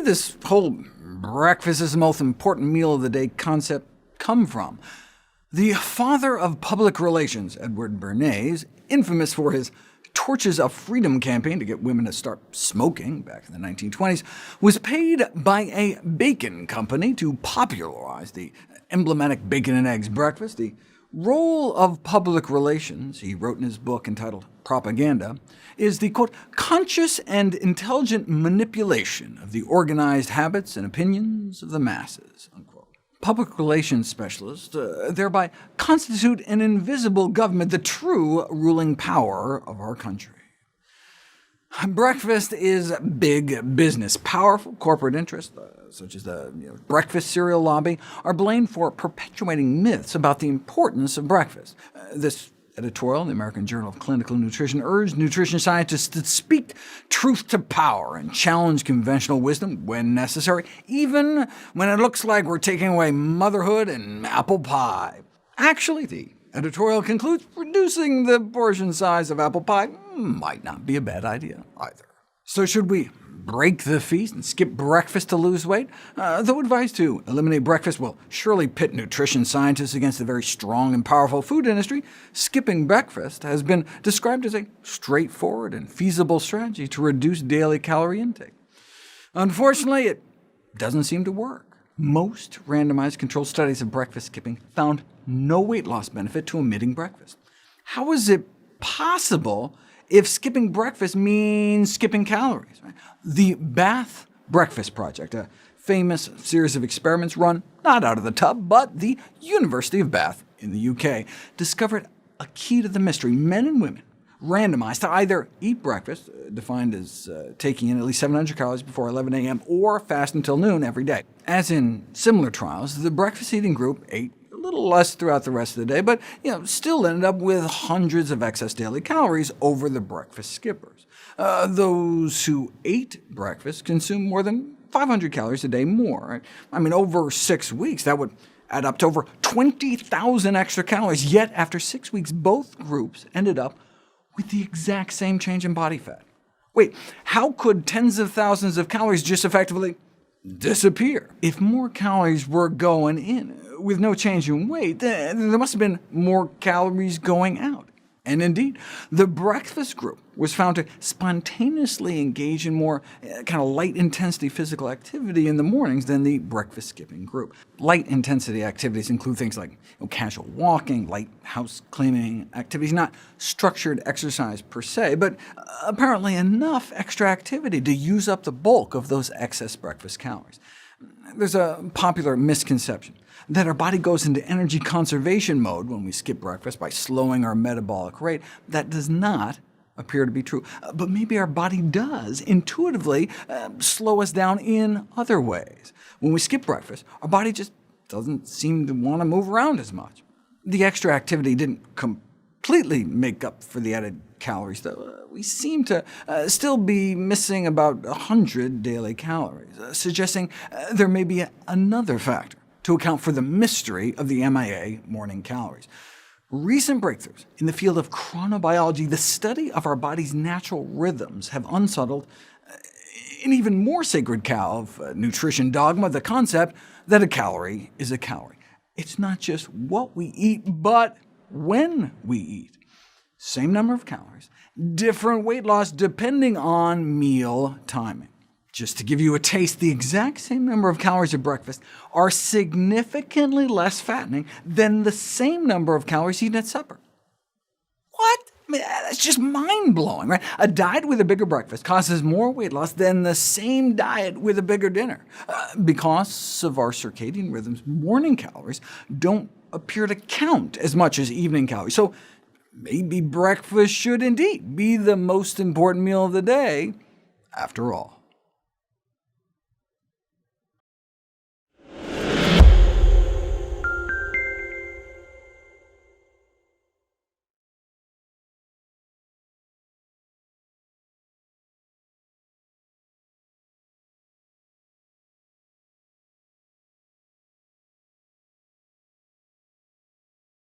did this whole breakfast is the most important meal of the day concept come from? The father of public relations, Edward Bernays, infamous for his Torches of Freedom campaign to get women to start smoking back in the 1920s, was paid by a bacon company to popularize the emblematic bacon and eggs breakfast. The role of public relations, he wrote in his book entitled Propaganda, is the, quote, conscious and intelligent manipulation of the organized habits and opinions of the masses, unquote. Public relations specialists thereby constitute an invisible government, the true ruling power of our country. Breakfast is big business. Powerful corporate interests, such as the breakfast cereal lobby, are blamed for perpetuating myths about the importance of breakfast. This editorial in the American Journal of Clinical Nutrition urged nutrition scientists to speak truth to power and challenge conventional wisdom when necessary, even when it looks like we're taking away motherhood and apple pie. Actually, the editorial concludes reducing the portion size of apple pie might not be a bad idea either. So should we break the feast and skip breakfast to lose weight? Though advice to eliminate breakfast will surely pit nutrition scientists against the very strong and powerful food industry, skipping breakfast has been described as a straightforward and feasible strategy to reduce daily calorie intake. Unfortunately, it doesn't seem to work. Most randomized controlled studies of breakfast skipping found no weight loss benefit to omitting breakfast. How is it possible if skipping breakfast means skipping calories? The Bath Breakfast Project, a famous series of experiments run not out of the tub, but the University of Bath in the UK, discovered a key to the mystery. Men and women randomized to either eat breakfast, defined as taking in at least 700 calories before 11 a.m., or fast until noon every day. As in similar trials, the breakfast-eating group ate a little less throughout the rest of the day, but still ended up with hundreds of excess daily calories over the breakfast skippers. Those who ate breakfast consumed more than 500 calories a day more. Right? I mean, over 6 weeks, that would add up to over 20,000 extra calories. Yet after 6 weeks, both groups ended up with the exact same change in body fat. Wait, how could tens of thousands of calories just effectively disappear? If more calories were going in with no change in weight, there must have been more calories going out. And indeed, the breakfast group was found to spontaneously engage in more kind of light-intensity physical activity in the mornings than the breakfast-skipping group. Light-intensity activities include things like casual walking, light house-cleaning activities, not structured exercise per se, but apparently enough extra activity to use up the bulk of those excess breakfast calories. There's a popular misconception that our body goes into energy conservation mode when we skip breakfast by slowing our metabolic rate. That does not appear to be true, but maybe our body does intuitively slow us down in other ways. When we skip breakfast, our body just doesn't seem to want to move around as much. The extra activity didn't completely make up for the added calories, though. We seem to still be missing about 100 daily calories, suggesting there may be another factor to account for the mystery of the MIA morning calories. Recent breakthroughs in the field of chronobiology, the study of our body's natural rhythms, have unsettled an even more sacred cow of nutrition dogma, the concept that a calorie is a calorie. It's not just what we eat, but when we eat. Same number of calories, different weight loss depending on meal timing. Just to give you a taste, the exact same number of calories at breakfast are significantly less fattening than the same number of calories eaten at supper. What? I mean, that's just mind-blowing, right? A diet with a bigger breakfast causes more weight loss than the same diet with a bigger dinner. Because of our circadian rhythms, morning calories don't appear to count as much as evening calories. So maybe breakfast should indeed be the most important meal of the day, after all.